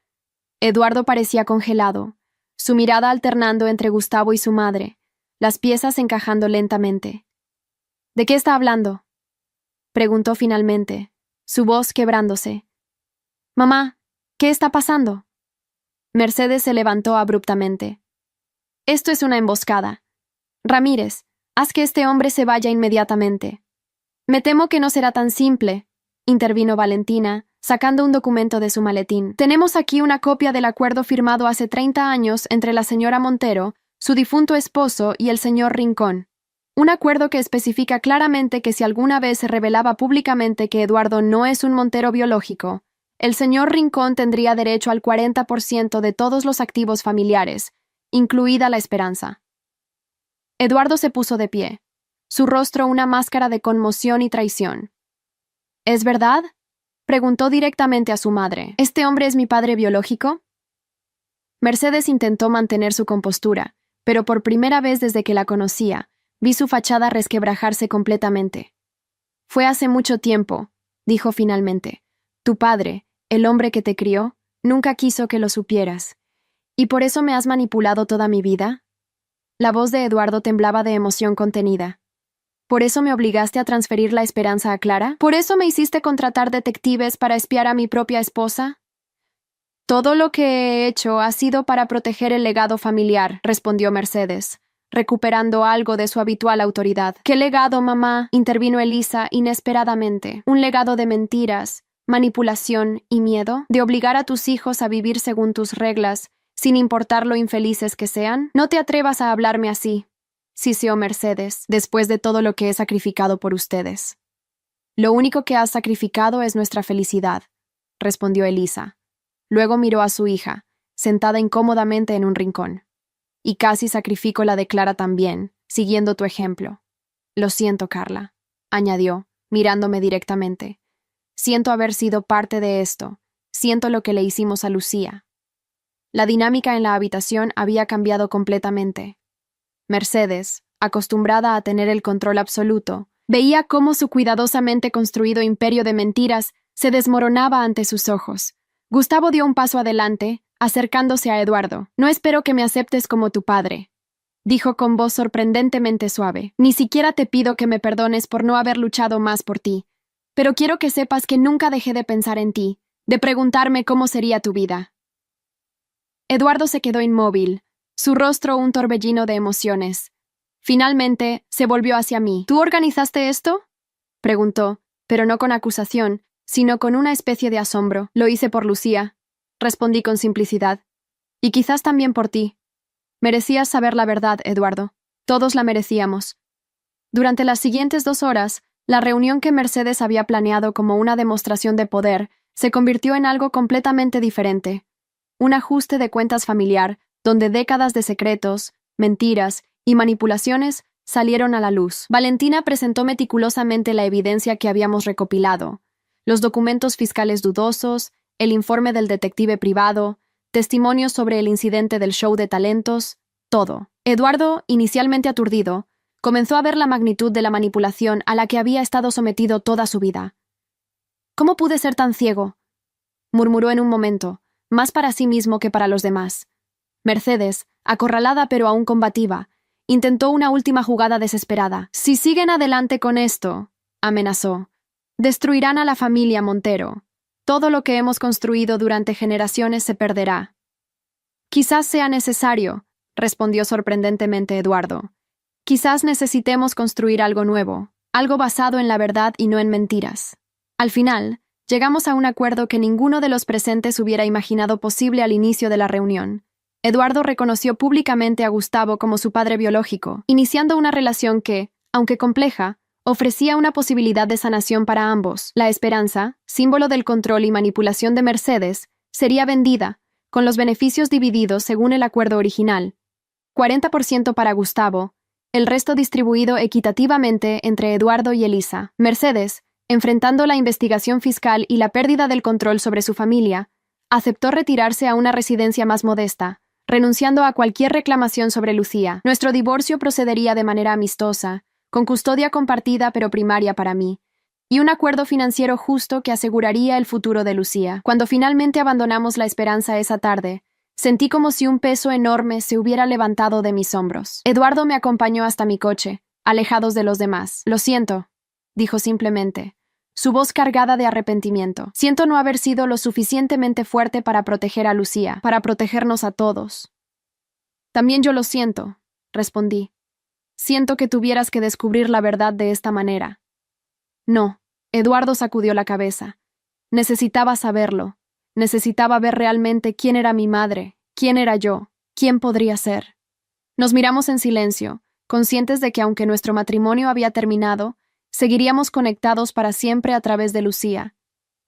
Eduardo parecía congelado, su mirada alternando entre Gustavo y su madre, las piezas encajando lentamente. «¿De qué está hablando?», preguntó finalmente, su voz quebrándose. «Mamá, ¿qué está pasando?». Mercedes se levantó abruptamente. «Esto es una emboscada. Ramírez, haz que este hombre se vaya inmediatamente». «Me temo que no será tan simple», intervino Valentina, sacando un documento de su maletín. «Tenemos aquí una copia del acuerdo firmado hace 30 años entre la señora Montero, su difunto esposo y el señor Rincón. Un acuerdo que especifica claramente que si alguna vez se revelaba públicamente que Eduardo no es un Montero biológico, el señor Rincón tendría derecho al 40% de todos los activos familiares, incluida la esperanza». Eduardo se puso de pie, su rostro una máscara de conmoción y traición. «¿Es verdad?», preguntó directamente a su madre. «¿Este hombre es mi padre biológico?». Mercedes intentó mantener su compostura, pero por primera vez desde que la conocía, vi su fachada resquebrajarse completamente. «Fue hace mucho tiempo», dijo finalmente. «Tu padre, el hombre que te crió, nunca quiso que lo supieras. ¿Y por eso me has manipulado toda mi vida?». La voz de Eduardo temblaba de emoción contenida. «¿Por eso me obligaste a transferir la esperanza a Clara? ¿Por eso me hiciste contratar detectives para espiar a mi propia esposa?». «Todo lo que he hecho ha sido para proteger el legado familiar», respondió Mercedes, recuperando algo de su habitual autoridad. «¿Qué legado, mamá?», intervino Elisa inesperadamente. «¿Un legado de mentiras, manipulación y miedo? ¿De obligar a tus hijos a vivir según tus reglas, sin importar lo infelices que sean? No te atrevas a hablarme así», siseó Mercedes, «después de todo lo que he sacrificado por ustedes». «Lo único que has sacrificado es nuestra felicidad», respondió Elisa. Luego miró a su hija, sentada incómodamente en un rincón. «Y casi sacrifico la de Clara también, siguiendo tu ejemplo». «Lo siento, Carla», añadió, mirándome directamente. «Siento haber sido parte de esto. Siento lo que le hicimos a Lucía». La dinámica en la habitación había cambiado completamente. Mercedes, acostumbrada a tener el control absoluto, veía cómo su cuidadosamente construido imperio de mentiras se desmoronaba ante sus ojos. Gustavo dio un paso adelante, acercándose a Eduardo. «No espero que me aceptes como tu padre», dijo con voz sorprendentemente suave. «Ni siquiera te pido que me perdones por no haber luchado más por ti. Pero quiero que sepas que nunca dejé de pensar en ti, de preguntarme cómo sería tu vida. Eduardo se quedó inmóvil, su rostro un torbellino de emociones. Finalmente, se volvió hacia mí. ¿Tú organizaste esto?, preguntó, pero no con acusación, sino con una especie de asombro. Lo hice por Lucía, respondí con simplicidad. Y quizás también por ti. Merecías saber la verdad, Eduardo. Todos la merecíamos. Durante las siguientes 2 horas, la reunión que Mercedes había planeado como una demostración de poder se convirtió en algo completamente diferente. Un ajuste de cuentas familiar, donde décadas de secretos, mentiras y manipulaciones salieron a la luz. Valentina presentó meticulosamente la evidencia que habíamos recopilado: los documentos fiscales dudosos, el informe del detective privado, testimonios sobre el incidente del show de talentos, todo. Eduardo, inicialmente aturdido, comenzó a ver la magnitud de la manipulación a la que había estado sometido toda su vida. ¿Cómo pude ser tan ciego?, murmuró en un momento, más para sí mismo que para los demás. Mercedes, acorralada pero aún combativa, intentó una última jugada desesperada. «Si siguen adelante con esto», amenazó, «destruirán a la familia Montero. Todo lo que hemos construido durante generaciones se perderá». «Quizás sea necesario», respondió sorprendentemente Eduardo. «Quizás necesitemos construir algo nuevo, algo basado en la verdad y no en mentiras». Al final, llegamos a un acuerdo que ninguno de los presentes hubiera imaginado posible al inicio de la reunión. Eduardo reconoció públicamente a Gustavo como su padre biológico, iniciando una relación que, aunque compleja, ofrecía una posibilidad de sanación para ambos. La esperanza, símbolo del control y manipulación de Mercedes, sería vendida, con los beneficios divididos según el acuerdo original. 40% para Gustavo, el resto distribuido equitativamente entre Eduardo y Elisa. Mercedes, enfrentando la investigación fiscal y la pérdida del control sobre su familia, aceptó retirarse a una residencia más modesta, renunciando a cualquier reclamación sobre Lucía. Nuestro divorcio procedería de manera amistosa, con custodia compartida pero primaria para mí, y un acuerdo financiero justo que aseguraría el futuro de Lucía. Cuando finalmente abandonamos la esperanza esa tarde, sentí como si un peso enorme se hubiera levantado de mis hombros. Eduardo me acompañó hasta mi coche, alejados de los demás. «Lo siento», dijo simplemente, su voz cargada de arrepentimiento. «Siento no haber sido lo suficientemente fuerte para proteger a Lucía, para protegernos a todos». «También yo lo siento», respondí. «Siento que tuvieras que descubrir la verdad de esta manera». «No», Eduardo sacudió la cabeza. «Necesitaba saberlo. Necesitaba ver realmente quién era mi madre, quién era yo, quién podría ser». Nos miramos en silencio, conscientes de que aunque nuestro matrimonio había terminado, seguiríamos conectados para siempre a través de Lucía.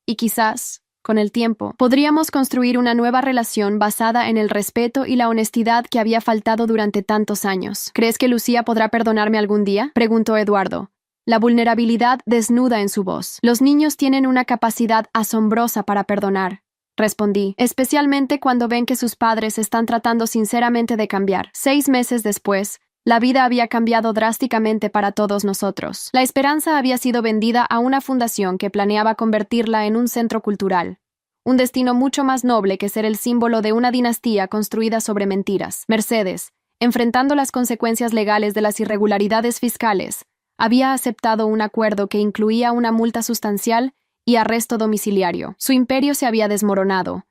Y quizás, con el tiempo, podríamos construir una nueva relación basada en el respeto y la honestidad que había faltado durante tantos años. «¿Crees que Lucía podrá perdonarme algún día?», preguntó Eduardo, la vulnerabilidad desnuda en su voz. «Los niños tienen una capacidad asombrosa para perdonar», respondí, «especialmente cuando ven que sus padres están tratando sinceramente de cambiar». 6 meses después, la vida había cambiado drásticamente para todos nosotros. La esperanza había sido vendida a una fundación que planeaba convertirla en un centro cultural, un destino mucho más noble que ser el símbolo de una dinastía construida sobre mentiras. Mercedes, enfrentando las consecuencias legales de las irregularidades fiscales, había aceptado un acuerdo que incluía una multa sustancial y arresto domiciliario. Su imperio se había desmoronado,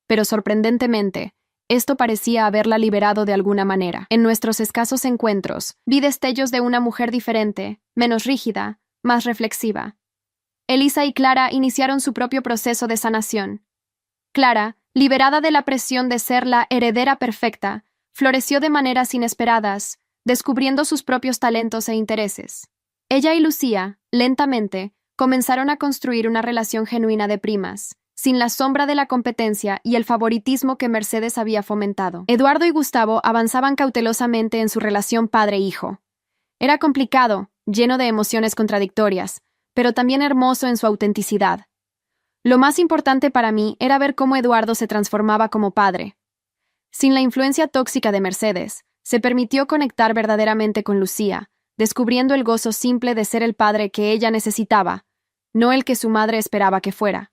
pero sorprendentemente, esto parecía haberla liberado de alguna manera. En nuestros escasos encuentros, vi destellos de una mujer diferente, menos rígida, más reflexiva. Elisa y Clara iniciaron su propio proceso de sanación. Clara, liberada de la presión de ser la heredera perfecta, floreció de maneras inesperadas, descubriendo sus propios talentos e intereses. Ella y Lucía, lentamente, comenzaron a construir una relación genuina de primas, sin la sombra de la competencia y el favoritismo que Mercedes había fomentado. Eduardo y Gustavo avanzaban cautelosamente en su relación padre-hijo. Era complicado, lleno de emociones contradictorias, pero también hermoso en su autenticidad. Lo más importante para mí era ver cómo Eduardo se transformaba como padre. Sin la influencia tóxica de Mercedes, se permitió conectar verdaderamente con Lucía, descubriendo el gozo simple de ser el padre que ella necesitaba, no el que su madre esperaba que fuera.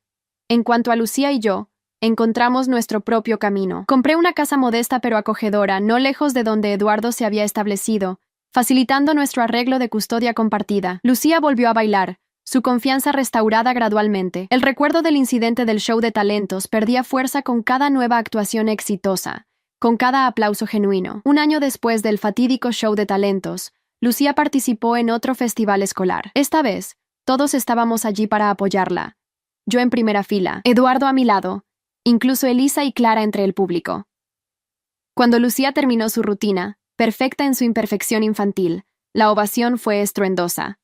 En cuanto a Lucía y yo, encontramos nuestro propio camino. Compré una casa modesta pero acogedora, no lejos de donde Eduardo se había establecido, facilitando nuestro arreglo de custodia compartida. Lucía volvió a bailar, su confianza restaurada gradualmente. El recuerdo del incidente del show de talentos perdía fuerza con cada nueva actuación exitosa, con cada aplauso genuino. Un año después del fatídico show de talentos, Lucía participó en otro festival escolar. Esta vez, todos estábamos allí para apoyarla. Yo en primera fila, Eduardo a mi lado, incluso Elisa y Clara entre el público. Cuando Lucía terminó su rutina, perfecta en su imperfección infantil, la ovación fue estruendosa.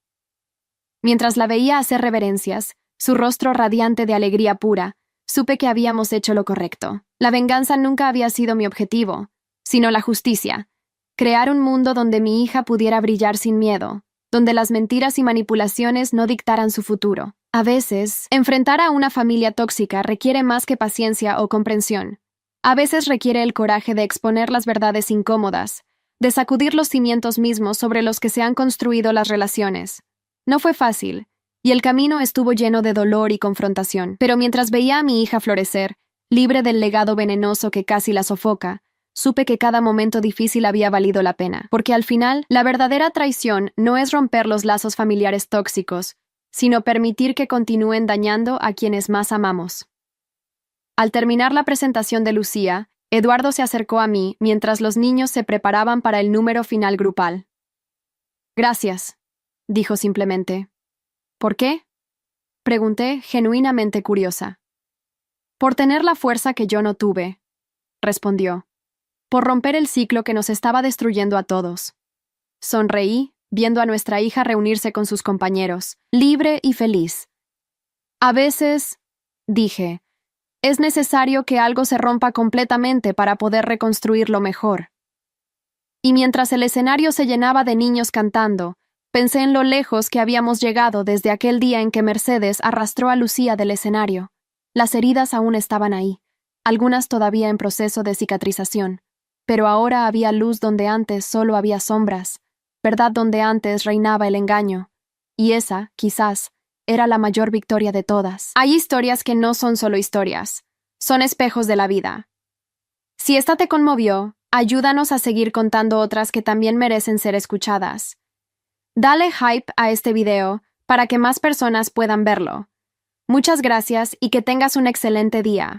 Mientras la veía hacer reverencias, su rostro radiante de alegría pura, supe que habíamos hecho lo correcto. La venganza nunca había sido mi objetivo, sino la justicia. Crear un mundo donde mi hija pudiera brillar sin miedo, donde las mentiras y manipulaciones no dictaran su futuro. A veces, enfrentar a una familia tóxica requiere más que paciencia o comprensión. A veces requiere el coraje de exponer las verdades incómodas, de sacudir los cimientos mismos sobre los que se han construido las relaciones. No fue fácil, y el camino estuvo lleno de dolor y confrontación. Pero mientras veía a mi hija florecer, libre del legado venenoso que casi la sofoca, supe que cada momento difícil había valido la pena. Porque al final, la verdadera traición no es romper los lazos familiares tóxicos, sino permitir que continúen dañando a quienes más amamos. Al terminar la presentación de Lucía, Eduardo se acercó a mí mientras los niños se preparaban para el número final grupal. «Gracias», dijo simplemente. «¿Por qué?», pregunté, genuinamente curiosa. «Por tener la fuerza que yo no tuve», respondió. «Por romper el ciclo que nos estaba destruyendo a todos». Sonreí, viendo a nuestra hija reunirse con sus compañeros, libre y feliz. «A veces», dije, «es necesario que algo se rompa completamente para poder reconstruirlo mejor». Y mientras el escenario se llenaba de niños cantando, pensé en lo lejos que habíamos llegado desde aquel día en que Mercedes arrastró a Lucía del escenario. Las heridas aún estaban ahí, algunas todavía en proceso de cicatrización, pero ahora había luz donde antes solo había sombras, verdad donde antes reinaba el engaño, y esa, quizás, era la mayor victoria de todas. Hay historias que no son solo historias, son espejos de la vida. Si esta te conmovió, ayúdanos a seguir contando otras que también merecen ser escuchadas. Dale hype a este video para que más personas puedan verlo. Muchas gracias y que tengas un excelente día.